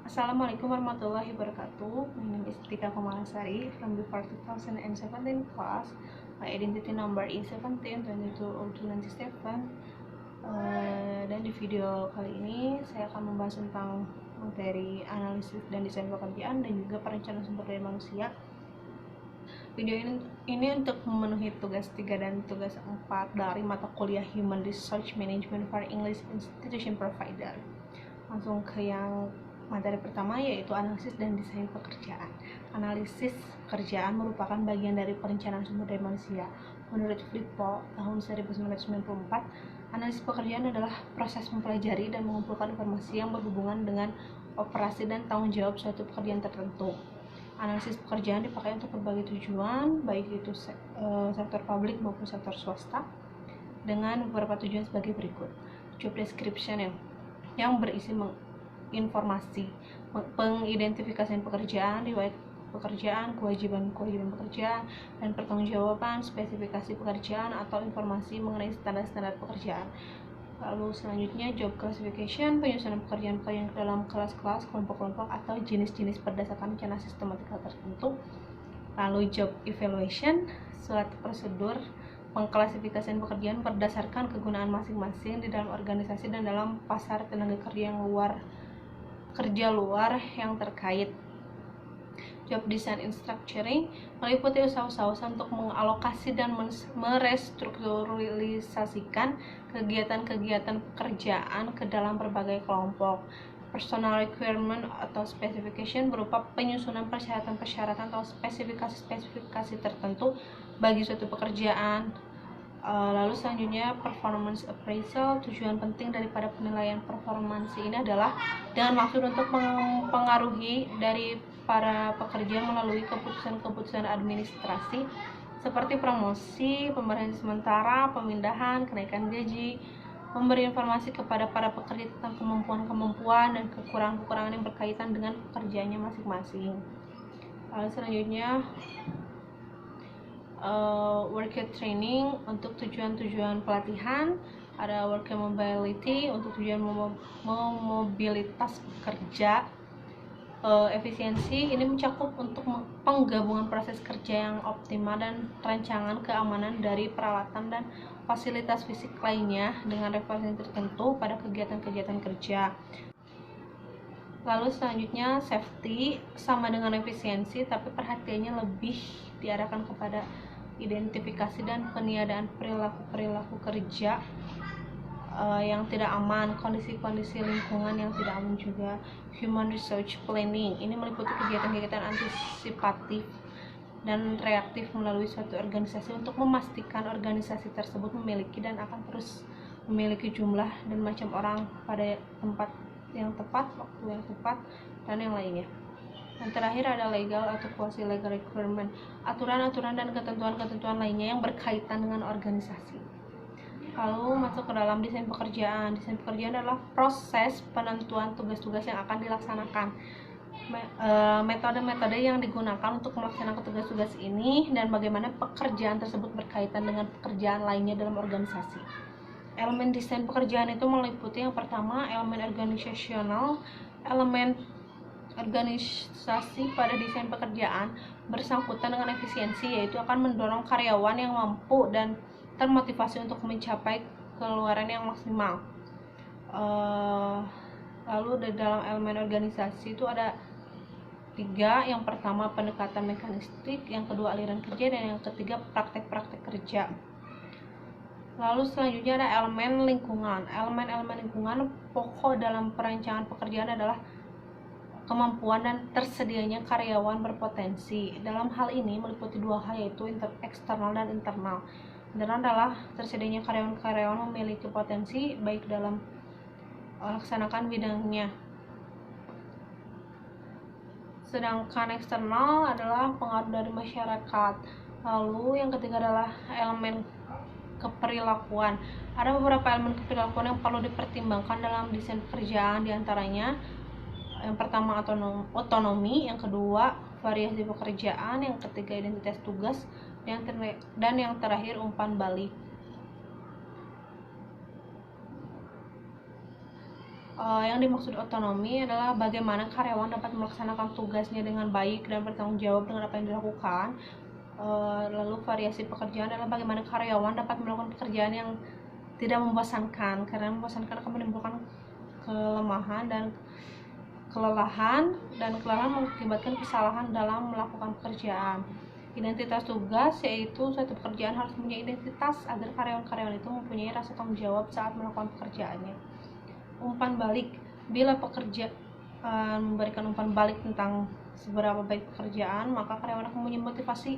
Assalamualaikum warahmatullahi wabarakatuh. My name is Tika Kumalasari from the 2017 class. My identity number is 17220297. Dan di video kali ini saya akan membahas tentang materi analisis dan desain pekerjaan dan juga perencanaan sumber daya manusia. Video ini untuk memenuhi tugas 3 dan tugas 4 dari mata kuliah Human Resource Management for English Institution Provider. Langsung ke yang materi pertama, yaitu analisis dan desain pekerjaan. Analisis pekerjaan merupakan bagian dari perencanaan sumber daya manusia. Menurut Flippo tahun 1994, analisis pekerjaan adalah proses mempelajari dan mengumpulkan informasi yang berhubungan dengan operasi dan tanggung jawab suatu pekerjaan tertentu. Analisis pekerjaan dipakai untuk berbagai tujuan, baik itu sektor publik maupun sektor swasta, dengan beberapa tujuan sebagai berikut. Job description yang berisi informasi, pengidentifikasian pekerjaan, riwayat pekerjaan, kewajiban pekerjaan, dan pertanggungjawaban, spesifikasi pekerjaan atau informasi mengenai standar-standar pekerjaan. Lalu selanjutnya job classification, penyusunan pekerjaan ke dalam kelas-kelas, kelompok-kelompok atau jenis-jenis berdasarkan rencana sistematika tertentu. Lalu job evaluation, suatu prosedur pengklasifikasian pekerjaan berdasarkan kegunaan masing-masing di dalam organisasi dan dalam pasar tenaga kerja luar yang terkait. Job design and structuring meliputi usaha-usaha untuk mengalokasi dan merestrukturalisasikan kegiatan-kegiatan pekerjaan ke dalam berbagai kelompok. Personal requirement atau specification berupa penyusunan persyaratan-persyaratan atau spesifikasi-spesifikasi tertentu bagi suatu pekerjaan. Lalu selanjutnya performance appraisal. Tujuan penting daripada penilaian performansi ini adalah dengan maksud untuk mempengaruhi dari para pekerja melalui keputusan-keputusan administrasi seperti promosi, pemberhentian sementara, pemindahan, kenaikan gaji, memberi informasi kepada para pekerja tentang kemampuan-kemampuan dan kekurangan-kekurangan yang berkaitan dengan pekerjaannya masing-masing. Lalu selanjutnya worker training untuk tujuan-tujuan pelatihan, ada worker mobility untuk tujuan mobilitas pekerja. Efisiensi ini mencakup untuk penggabungan proses kerja yang optimal dan rancangan keamanan dari peralatan dan fasilitas fisik lainnya dengan referensi tertentu pada kegiatan-kegiatan kerja. Lalu selanjutnya safety, sama dengan efisiensi tapi perhatiannya lebih diarahkan kepada identifikasi dan peniadaan perilaku kerja yang tidak aman, kondisi-kondisi lingkungan yang tidak aman juga. Human resource planning ini meliputi kegiatan-kegiatan antisipatif dan reaktif melalui suatu organisasi untuk memastikan organisasi tersebut memiliki dan akan terus memiliki jumlah dan macam orang pada tempat yang tepat, waktu yang tepat, dan yang lainnya. Yang terakhir ada legal atau quasi legal requirement, aturan-aturan dan ketentuan-ketentuan lainnya yang berkaitan dengan organisasi. Lalu masuk ke dalam desain pekerjaan. Desain pekerjaan adalah proses penentuan tugas-tugas yang akan dilaksanakan, metode-metode yang digunakan untuk melaksanakan tugas-tugas ini, dan bagaimana pekerjaan tersebut berkaitan dengan pekerjaan lainnya dalam organisasi. Elemen desain pekerjaan itu meliputi yang pertama elemen organisasional. Elemen organisasi pada desain pekerjaan bersangkutan dengan efisiensi, yaitu akan mendorong karyawan yang mampu dan termotivasi untuk mencapai keluaran yang maksimal. Lalu di dalam elemen organisasi itu ada 3. Yang pertama pendekatan mekanistik, yang kedua aliran kerja, dan yang ketiga praktek-praktek kerja. Lalu selanjutnya ada elemen lingkungan. Elemen-elemen lingkungan pokok dalam perencanaan pekerjaan adalah kemampuan dan tersedianya karyawan berpotensi. Dalam hal ini meliputi 2 hal, yaitu eksternal dan internal. Internal adalah tersedianya karyawan-karyawan memiliki potensi baik dalam melaksanakan bidangnya. Sedangkan eksternal adalah pengaruh dari masyarakat. Lalu yang ketiga adalah elemen keperilakuan. Ada beberapa elemen keperilakuan yang perlu dipertimbangkan dalam desain pekerjaan, diantaranya yang pertama otonomi, yang kedua variasi pekerjaan, yang ketiga identitas tugas, dan yang terakhir umpan balik. Yang dimaksud otonomi adalah bagaimana karyawan dapat melaksanakan tugasnya dengan baik dan bertanggung jawab dengan apa yang dilakukan. Lalu variasi pekerjaan adalah bagaimana karyawan dapat melakukan pekerjaan yang tidak membosankan, karena membosankan akan menimbulkan kelemahan dan kelelahan mengakibatkan kesalahan dalam melakukan pekerjaan. Identitas tugas yaitu suatu pekerjaan harus punya identitas agar karyawan-karyawan itu mempunyai rasa tanggung jawab saat melakukan pekerjaannya. Umpan balik, bila pekerja memberikan umpan balik tentang seberapa baik pekerjaan, maka karyawan akan mempunyai motivasi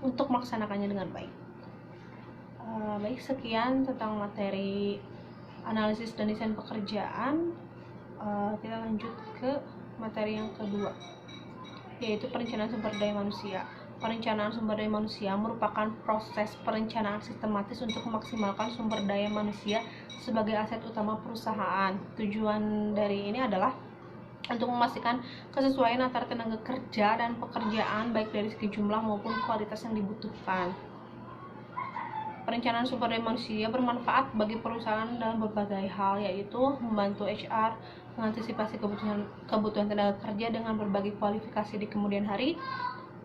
untuk melaksanakannya dengan baik. Baik, sekian tentang materi analisis dan desain pekerjaan. Kita lanjut ke materi yang kedua, yaitu perencanaan sumber daya manusia. Perencanaan sumber daya manusia merupakan proses perencanaan sistematis untuk memaksimalkan sumber daya manusia sebagai aset utama perusahaan. Tujuan dari ini adalah untuk memastikan kesesuaian antara tenaga kerja dan pekerjaan, baik dari segi jumlah maupun kualitas yang dibutuhkan. Perencanaan sumber daya manusia bermanfaat bagi perusahaan dalam berbagai hal, yaitu membantu HR mengantisipasi kebutuhan tenaga kerja dengan berbagai kualifikasi di kemudian hari.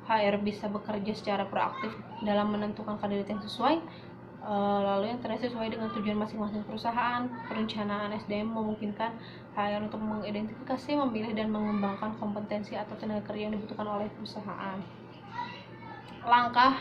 HR bisa bekerja secara proaktif dalam menentukan kandidat yang sesuai, lalu yang tidak sesuai dengan tujuan masing-masing perusahaan. Perencanaan SDM memungkinkan HR untuk mengidentifikasi, memilih, dan mengembangkan kompetensi atau tenaga kerja yang dibutuhkan oleh perusahaan. Langkah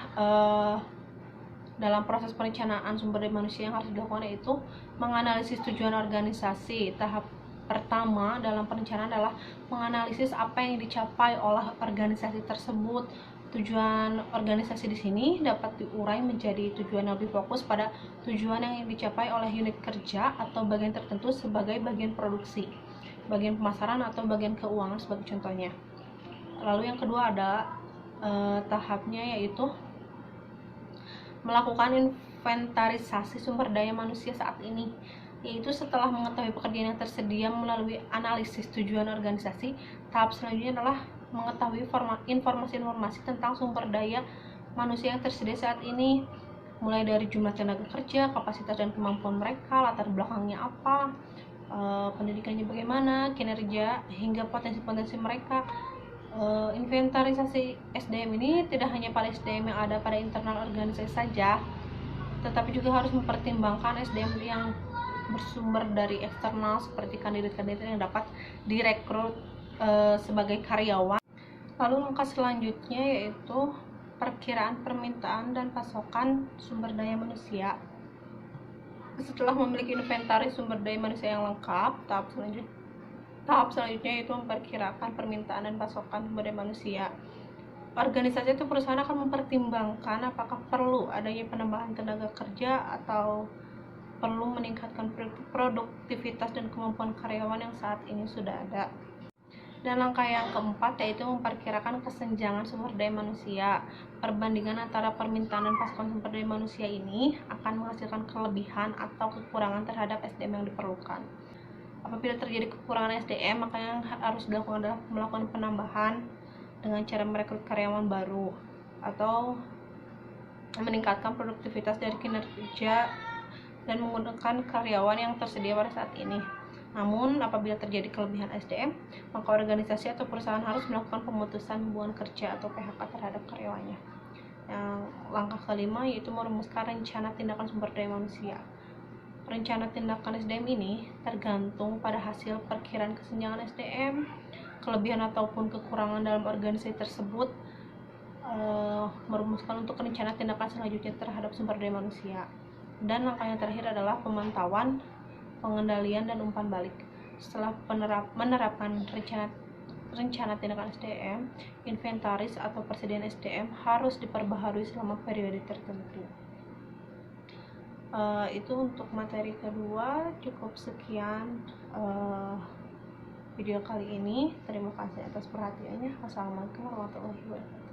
dalam proses perencanaan sumber daya manusia yang harus dilakukan yaitu menganalisis tujuan organisasi. Tahap pertama dalam perencanaan adalah menganalisis apa yang dicapai oleh organisasi tersebut. Tujuan organisasi di sini dapat diurai menjadi tujuan yang lebih fokus pada tujuan yang dicapai oleh unit kerja atau bagian tertentu sebagai bagian produksi, bagian pemasaran, atau bagian keuangan sebagai contohnya. Lalu yang kedua ada tahapnya yaitu melakukan inventarisasi sumber daya manusia saat ini, yaitu setelah mengetahui pekerjaan yang tersedia melalui analisis tujuan organisasi. Tahap selanjutnya adalah mengetahui informasi-informasi tentang sumber daya manusia yang tersedia saat ini, mulai dari jumlah tenaga kerja, kapasitas dan kemampuan mereka, latar belakangnya apa, pendidikannya bagaimana, kinerja, hingga potensi-potensi mereka. Inventarisasi SDM ini tidak hanya pada SDM yang ada pada internal organisasi saja, tetapi juga harus mempertimbangkan SDM yang bersumber dari eksternal seperti kandidat-kandidat yang dapat direkrut sebagai karyawan. Lalu langkah selanjutnya yaitu perkiraan permintaan dan pasokan sumber daya manusia. Setelah memiliki inventaris sumber daya manusia yang lengkap, tahap selanjutnya yaitu memperkirakan permintaan dan pasokan sumber daya manusia. Organisasi atau perusahaan akan mempertimbangkan apakah perlu adanya penambahan tenaga kerja atau perlu meningkatkan produktivitas dan kemampuan karyawan yang saat ini sudah ada. Dan langkah yang keempat yaitu memperkirakan kesenjangan sumber daya manusia. Perbandingan antara permintaan dan pasokan sumber daya manusia ini akan menghasilkan kelebihan atau kekurangan terhadap SDM yang diperlukan. Apabila terjadi kekurangan SDM, maka yang harus dilakukan adalah melakukan penambahan dengan cara merekrut karyawan baru atau meningkatkan produktivitas dari kinerja dan menggunakan karyawan yang tersedia pada saat ini. Namun, apabila terjadi kelebihan SDM, maka organisasi atau perusahaan harus melakukan pemutusan hubungan kerja atau PHK terhadap karyawannya. Yang langkah kelima yaitu merumuskan rencana tindakan sumber daya manusia. Rencana tindakan SDM ini tergantung pada hasil perkiraan kesenjangan SDM, kelebihan ataupun kekurangan dalam organisasi tersebut, merumuskan untuk rencana tindakan selanjutnya terhadap sumber daya manusia. Dan langkah yang terakhir adalah pemantauan, pengendalian, dan umpan balik. Setelah menerapkan rencana tindakan SDM, inventaris atau persediaan SDM harus diperbaharui selama periode tertentu. Itu untuk materi kedua. Cukup sekian video kali ini. Terima kasih atas perhatiannya. Wassalamualaikum warahmatullahi wabarakatuh.